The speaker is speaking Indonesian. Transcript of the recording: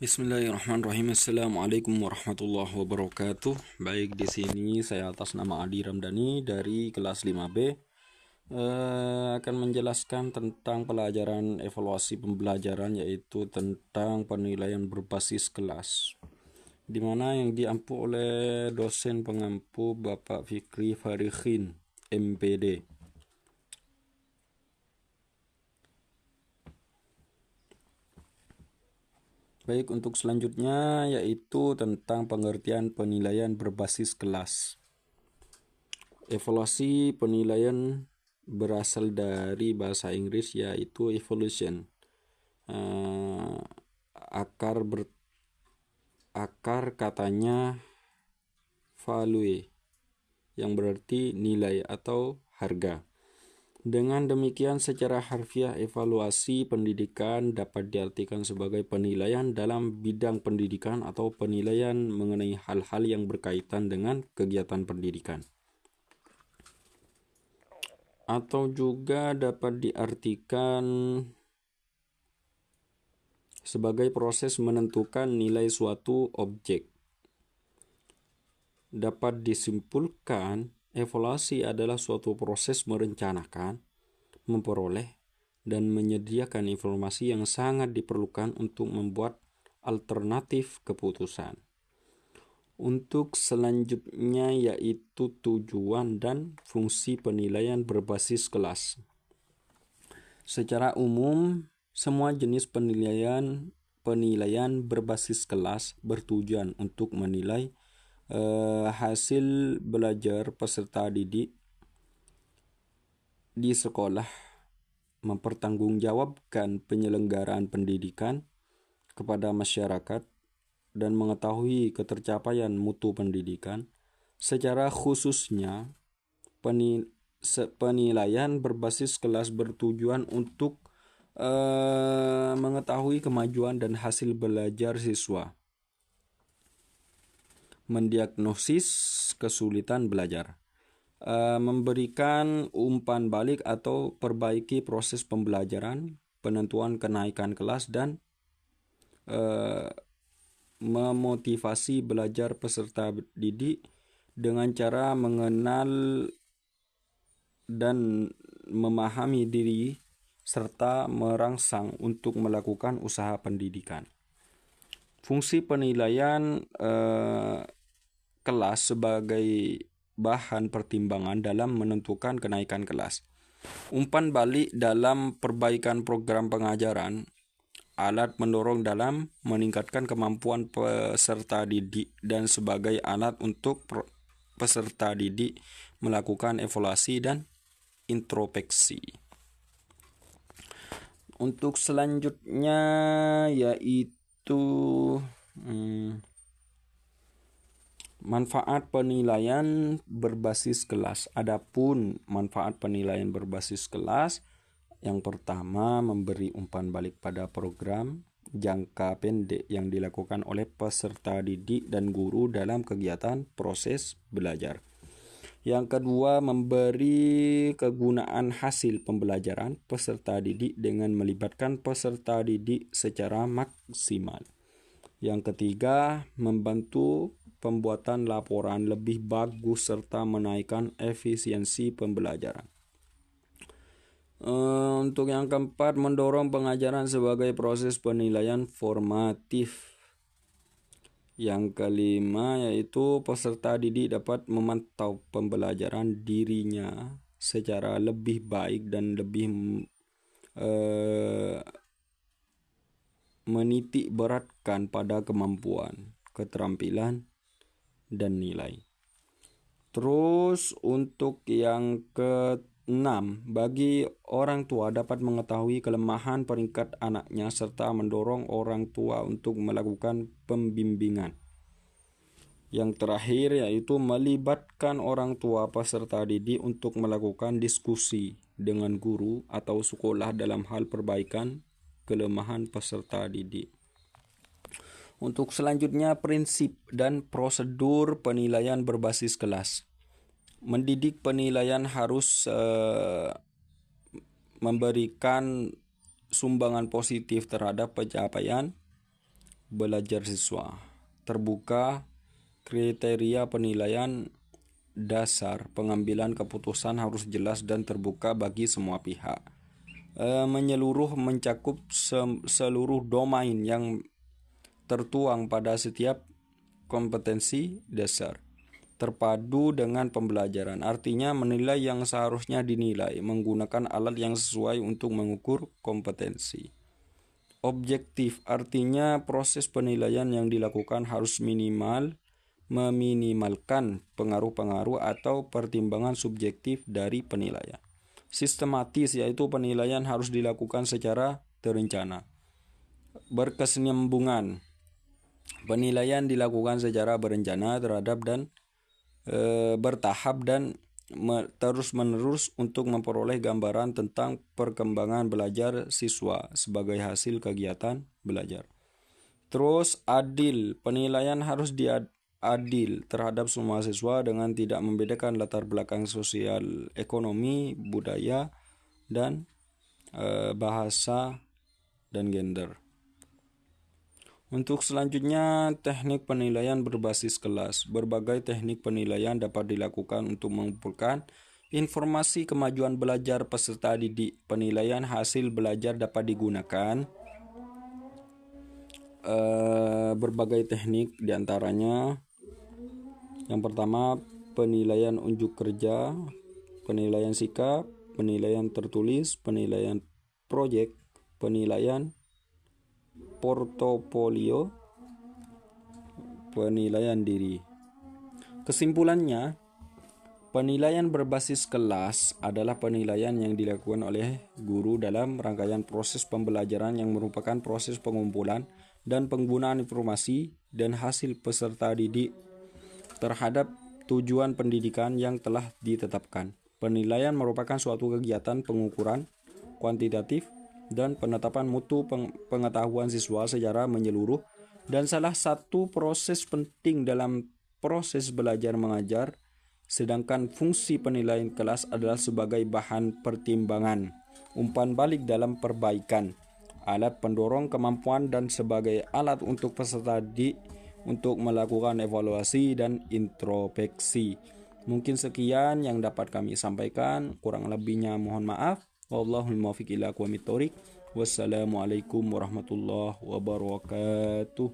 Bismillahirrahmanirrahim. Assalamualaikum warahmatullahi wabarakatuh. Baik, di sini saya atas nama Adi Ramdhani dari kelas 5B akan menjelaskan tentang pelajaran evaluasi pembelajaran, yaitu tentang penilaian berbasis kelas, di mana yang diampu oleh dosen pengampu Bapak Fikri Farikhin, MPD. Baik, untuk selanjutnya yaitu tentang pengertian penilaian berbasis kelas. Evaluasi penilaian berasal dari bahasa Inggris yaitu evaluation. Akar katanya value, yang berarti nilai atau harga. Dengan demikian, secara harfiah evaluasi pendidikan dapat diartikan sebagai penilaian dalam bidang pendidikan atau penilaian mengenai hal-hal yang berkaitan dengan kegiatan pendidikan. Atau juga dapat diartikan sebagai proses menentukan nilai suatu objek. Dapat disimpulkan, evaluasi adalah suatu proses merencanakan, memperoleh, dan menyediakan informasi yang sangat diperlukan untuk membuat alternatif keputusan. Untuk selanjutnya yaitu tujuan dan fungsi penilaian berbasis kelas. Secara umum, semua jenis penilaian berbasis kelas bertujuan untuk menilai hasil belajar peserta didik di sekolah, mempertanggungjawabkan penyelenggaraan pendidikan kepada masyarakat, dan mengetahui ketercapaian mutu pendidikan. Secara khususnya, penilaian berbasis kelas bertujuan untuk mengetahui kemajuan dan hasil belajar siswa, mendiagnosis kesulitan belajar, memberikan umpan balik atau perbaiki proses pembelajaran, penentuan kenaikan kelas, dan memotivasi belajar peserta didik dengan cara mengenal dan memahami diri serta merangsang untuk melakukan usaha pendidikan. Fungsi penilaian kelas sebagai bahan pertimbangan dalam menentukan kenaikan kelas. Umpan balik dalam perbaikan program pengajaran, alat mendorong dalam meningkatkan kemampuan peserta didik, dan sebagai alat untuk peserta didik melakukan evaluasi dan introspeksi. Untuk selanjutnya yaitu manfaat penilaian berbasis kelas. Adapun manfaat penilaian berbasis kelas, yang pertama, memberi umpan balik pada program jangka pendek yang dilakukan oleh peserta didik dan guru dalam kegiatan proses belajar. Yang kedua, memberi kegunaan hasil pembelajaran peserta didik dengan melibatkan peserta didik secara maksimal. Yang ketiga, membantu pembuatan laporan lebih bagus serta menaikkan efisiensi pembelajaran. Untuk yang keempat, mendorong pengajaran sebagai proses penilaian formatif. Yang kelima yaitu peserta didik dapat memantau pembelajaran dirinya secara lebih baik dan lebih menitik beratkan pada kemampuan, keterampilan, dan nilai. Terus untuk yang keenam, bagi orang tua dapat mengetahui kelemahan peringkat anaknya serta mendorong orang tua untuk melakukan pembimbingan. Yang terakhir yaitu melibatkan orang tua peserta didik untuk melakukan diskusi dengan guru atau sekolah dalam hal perbaikan kelemahan peserta didik. Untuk selanjutnya, prinsip dan prosedur penilaian berbasis kelas. Mendidik penilaian harus memberikan sumbangan positif terhadap pencapaian belajar siswa. Terbuka, kriteria penilaian dasar pengambilan keputusan harus jelas dan terbuka bagi semua pihak. Menyeluruh, mencakup seluruh domain yang tertuang pada setiap kompetensi dasar. Terpadu dengan pembelajaran, artinya menilai yang seharusnya dinilai menggunakan alat yang sesuai untuk mengukur kompetensi. Objektif, artinya proses penilaian yang dilakukan harus meminimalkan pengaruh-pengaruh atau pertimbangan subjektif dari penilaian. Sistematis, yaitu penilaian harus dilakukan secara terencana. Berkesinambungan, penilaian dilakukan secara berencana, terhadap dan bertahap dan terus-menerus untuk memperoleh gambaran tentang perkembangan belajar siswa sebagai hasil kegiatan belajar. Terus adil, penilaian harus adil terhadap semua siswa dengan tidak membedakan latar belakang sosial, ekonomi, budaya, dan bahasa dan gender. Untuk selanjutnya, teknik penilaian berbasis kelas. Berbagai teknik penilaian dapat dilakukan untuk mengumpulkan informasi kemajuan belajar peserta didik. Penilaian hasil belajar dapat digunakan berbagai teknik, diantaranya yang pertama penilaian unjuk kerja, penilaian sikap, penilaian tertulis, penilaian proyek, penilaian portofolio, penilaian diri. Kesimpulannya, penilaian berbasis kelas adalah penilaian yang dilakukan oleh guru dalam rangkaian proses pembelajaran yang merupakan proses pengumpulan dan penggunaan informasi dan hasil peserta didik terhadap tujuan pendidikan yang telah ditetapkan. Penilaian merupakan suatu kegiatan pengukuran kuantitatif dan penetapan mutu pengetahuan siswa secara menyeluruh dan salah satu proses penting dalam proses belajar mengajar, sedangkan fungsi penilaian kelas adalah sebagai bahan pertimbangan, umpan balik dalam perbaikan, alat pendorong kemampuan dan sebagai alat untuk peserta didik untuk melakukan evaluasi dan introspeksi. Mungkin sekian yang dapat kami sampaikan, kurang lebihnya mohon maaf. Wallahul muwaffiq ila aqwamit thoriq. Wassalamualaikum warahmatullahi wabarakatuh.